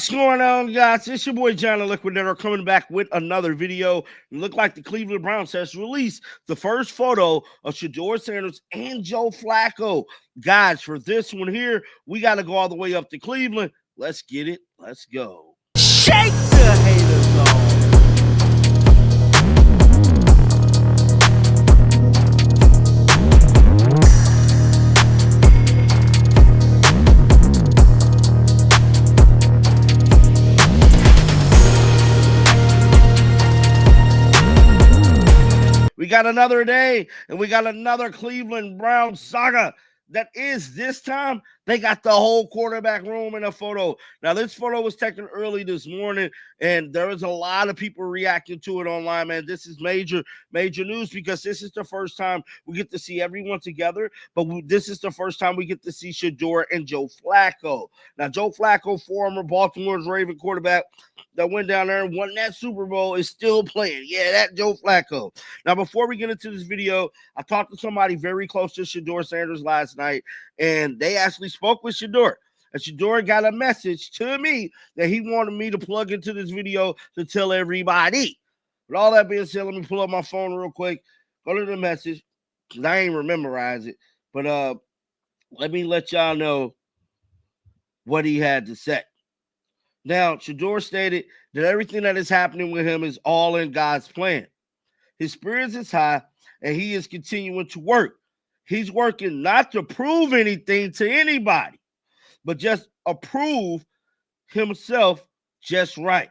What's going on, guys? It's your boy John the Liquidator coming back with another video. It looked like the Cleveland Browns has released the first photo of Shedeur Sanders and Joe Flacco. Guys, for this one here, we got to go all the way up to Cleveland. Let's get it. Let's go. Shake the haters off. We got another day, and we got another Cleveland Browns saga. That is, this time, they got the whole quarterback room in a photo. Now, this photo was taken early this morning, and there was a lot of people reacting to it online, man. This is major news because this is the first time we get to see everyone together, but this is the first time we get to see Shedeur and Joe Flacco. Now, Joe Flacco, former Baltimore's Raven quarterback, that went down there and won that Super Bowl is still playing. Yeah, that Joe Flacco. Now, before we get into this video, I talked to somebody very close to Shedeur Sanders last night, and they actually spoke with Shedeur. And Shedeur got a message to me that he wanted me to plug into this video to tell everybody. With all that being said, let me pull up my phone real quick, go to the message, because I ain't memorize it. But let me let y'all know what he had to say. Now, Shedeur stated that everything that is happening with him is all in God's plan. His spirits is high, and he is continuing to work. He's working not to prove anything to anybody, but just approve himself just right.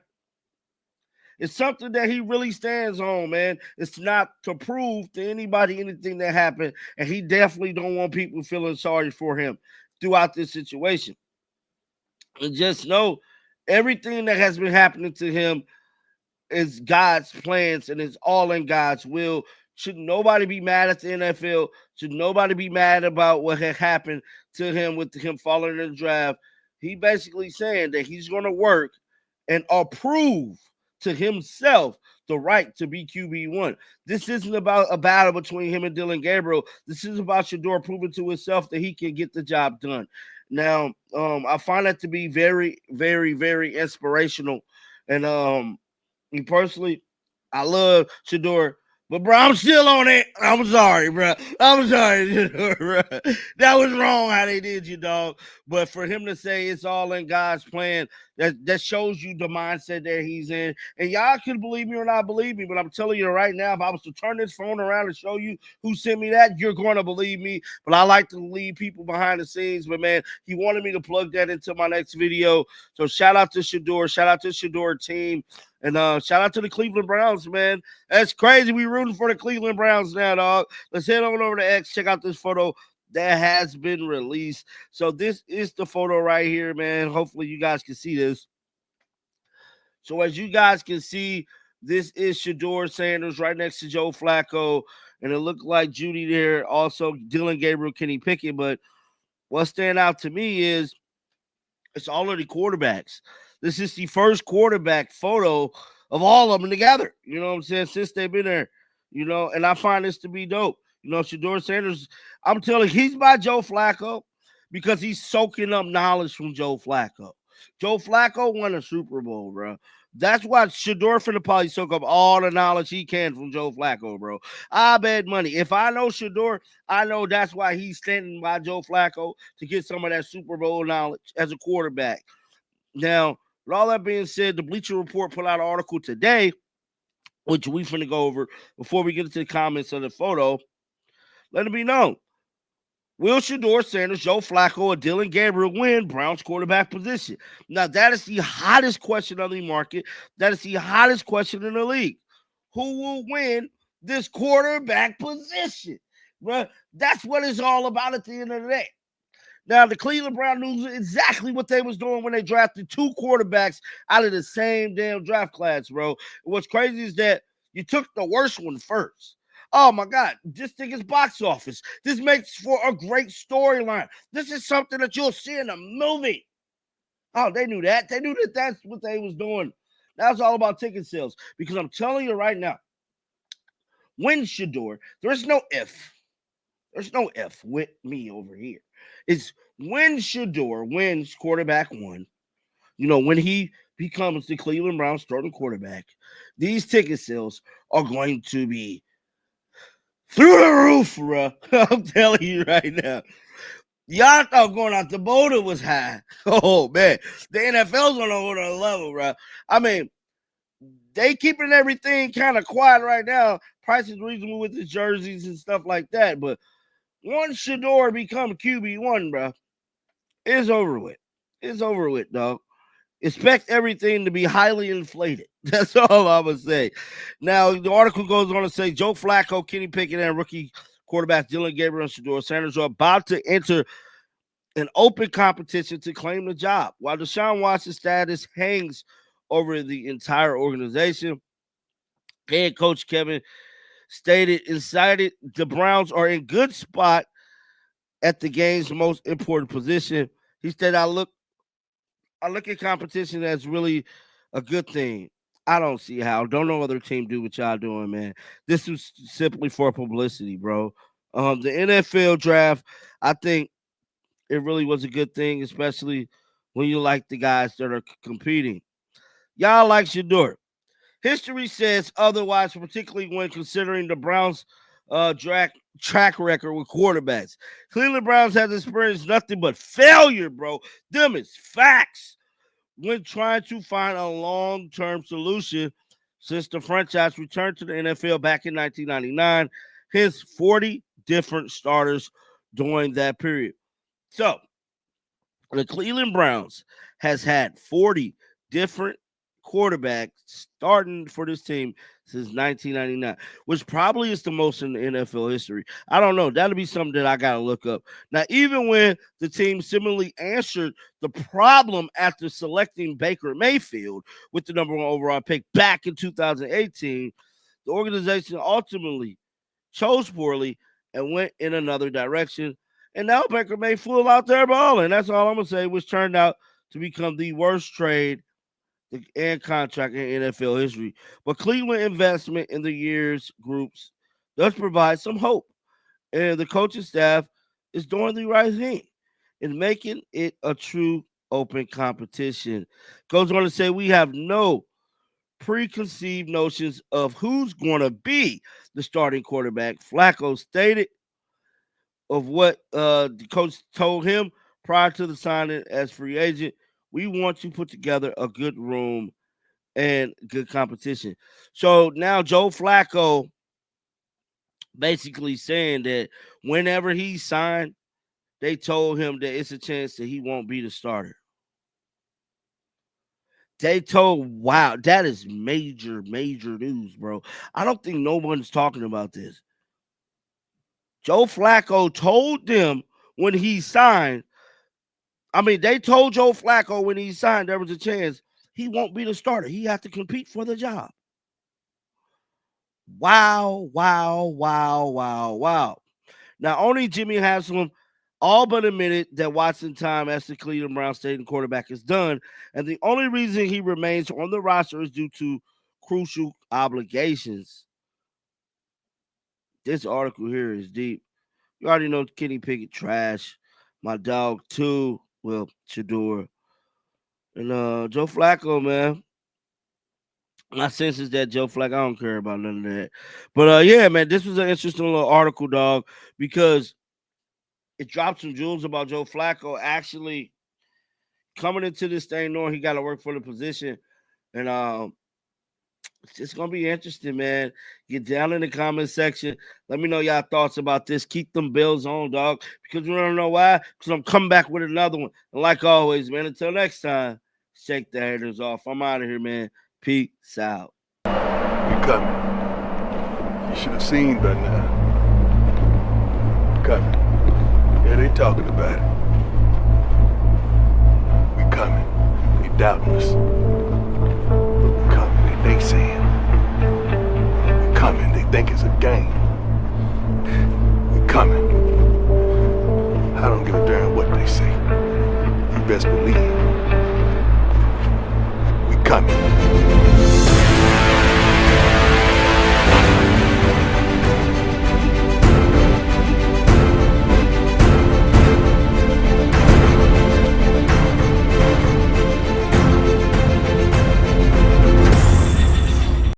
It's something that he really stands on, man. It's not to prove to anybody anything that happened, and he definitely don't want people feeling sorry for him throughout this situation. And just know everything that has been happening to him is God's plans and it's all in God's will. Should nobody be mad at the NFL? Should nobody be mad about what had happened to him with him falling in the draft? He basically saying that he's going to work and approve to himself the right to be QB1. This isn't about a battle between him and Dylan Gabriel. This is about Shedeur proving to himself that he can get the job done. Now, I find that to be very, very inspirational. And me personally, I love Shedeur, but bro, I'm still on it. I'm sorry, bro. I'm sorry, Shedeur, bro. That was wrong how they did you, dog. But for him to say it's all in God's plan, that shows you the mindset that he's in. And y'all can believe me or not believe me, but I'm telling you right now, if I was to turn this phone around and show you who sent me that, you're going to believe me. But I like to leave people behind the scenes. But man, he wanted me to plug that into my next video. So shout out to Shedeur. Shout out to Shedeur team. And shout out to the Cleveland Browns, man. That's crazy. We rooting for the Cleveland Browns now, dog. Let's head on over to X. Check out this photo that has been released. So this is the photo right here, man. Hopefully you guys can see this. So as you guys can see, this is Shedeur Sanders right next to Joe Flacco. And it looked like Judy there. Also, Dylan Gabriel, Kenny Pickett. But what stand out to me is it's all of the quarterbacks. This is the first quarterback photo of all of them together. You know what I'm saying? Since they've been there, and I find this to be dope. Shedeur Sanders, I'm telling you, he's by Joe Flacco because he's soaking up knowledge from Joe Flacco. Joe Flacco won a Super Bowl, bro. That's why Shedeur finna probably soak up all the knowledge he can from Joe Flacco, bro. I bet money. If I know Shedeur, I know that's why he's standing by Joe Flacco to get some of that Super Bowl knowledge as a quarterback. Now, with all that being said, the Bleacher Report put out an article today, which we finna go over before we get into the comments of the photo. Let it be known. Will Shedeur Sanders, Joe Flacco, or Dylan Gabriel win Browns quarterback position? Now, that is the hottest question on the market. That is the hottest question in the league. Who will win this quarterback position? Well, that's what it's all about at the end of the day. Now, the Cleveland Browns knew exactly what they was doing when they drafted two quarterbacks out of the same damn draft class, bro. What's crazy is that you took the worst one first. Oh, my God. This thing is box office. This makes for a great storyline. This is something that you'll see in a movie. Oh, they knew that. They knew that that's what they was doing. That's all about ticket sales. Because I'm telling you right now, win Shedeur, there's no if. There's no if with me over here. It's when Shedeur wins quarterback one, when he becomes the Cleveland Browns starting quarterback, these ticket sales are going to be through the roof, bro. I'm telling you right now. Y'all thought going out the border was high. Oh, man. The NFL's on a whole other level, bro. I mean, they keeping everything kind of quiet right now. Price is reasonable with the jerseys and stuff like that. But once Shedeur become QB1, bro, it's over with. It's over with, dog. Expect everything to be highly inflated. That's all I'm going to say. Now, the article goes on to say Joe Flacco, Kenny Pickett, and rookie quarterback Dylan Gabriel and Shedeur Sanders are about to enter an open competition to claim the job. While Deshaun Watson's status hangs over the entire organization, head coach Kevin stated inside the Browns are in good spot at the game's most important position. He said, I look at competition as really a good thing. I don't see how. Don't no other team do what y'all doing, man. This was simply for publicity, bro. The NFL draft, I think it really was a good thing, especially when you like the guys that are competing. Y'all like Shedeur. History says otherwise, particularly when considering the Browns' track record with quarterbacks. Cleveland Browns has experienced nothing but failure, bro. Them is facts. When trying to find a long-term solution since the franchise returned to the NFL back in 1999, his 40 different starters during that period. So, the Cleveland Browns has had 40 different quarterbacks starting for this team since 1999, which probably is the most in the NFL history. I don't know. That'll be something that I got to look up. Now, even when the team similarly answered the problem after selecting Baker Mayfield with the number 1 overall pick back in 2018, the organization ultimately chose poorly and went in another direction. And now Baker Mayfield out there balling. That's all I'm going to say, which turned out to become the worst trade and contract in NFL history. But Cleveland investment in the year's groups does provide some hope. And the coaching staff is doing the right thing in making it a true open competition. Goes on to say we have no preconceived notions of who's going to be the starting quarterback. Flacco stated of what the coach told him prior to the signing as free agent. We want to put together a good room and good competition. So now Joe Flacco basically saying that whenever he signed, they told him that it's a chance that he won't be the starter. Wow, that is major news, bro. I don't think no one's talking about this. Joe Flacco told them when he signed, they told Joe Flacco when he signed there was a chance he won't be the starter. He had to compete for the job. Wow. Now, only Jimmy Haslam all but admitted that Watson time as the Cleveland Browns starting quarterback is done, and the only reason he remains on the roster is due to crucial obligations. This article here is deep. You already know Kenny Pickett trash. My dog too. Well, Shedeur. And Joe Flacco, man. My sense is that Joe Flacco, I don't care about none of that. But yeah, man, this was an interesting little article, dog, because it dropped some jewels about Joe Flacco actually coming into this thing knowing he got to work for the position. And it's going to be interesting, man. Get down in the comment section. Let me know y'all thoughts about this. Keep them bells on, dog, because you don't know why? Because I'm coming back with another one. And like always, man, until next time, shake the haters off. I'm out of here, man. Peace out. We coming. You should have seen by now. Coming. Yeah, they talking about it. We coming. They doubting us. But we coming. They saying. We coming. They think it's a game. We coming. I don't give a damn what they say. You best believe. We coming.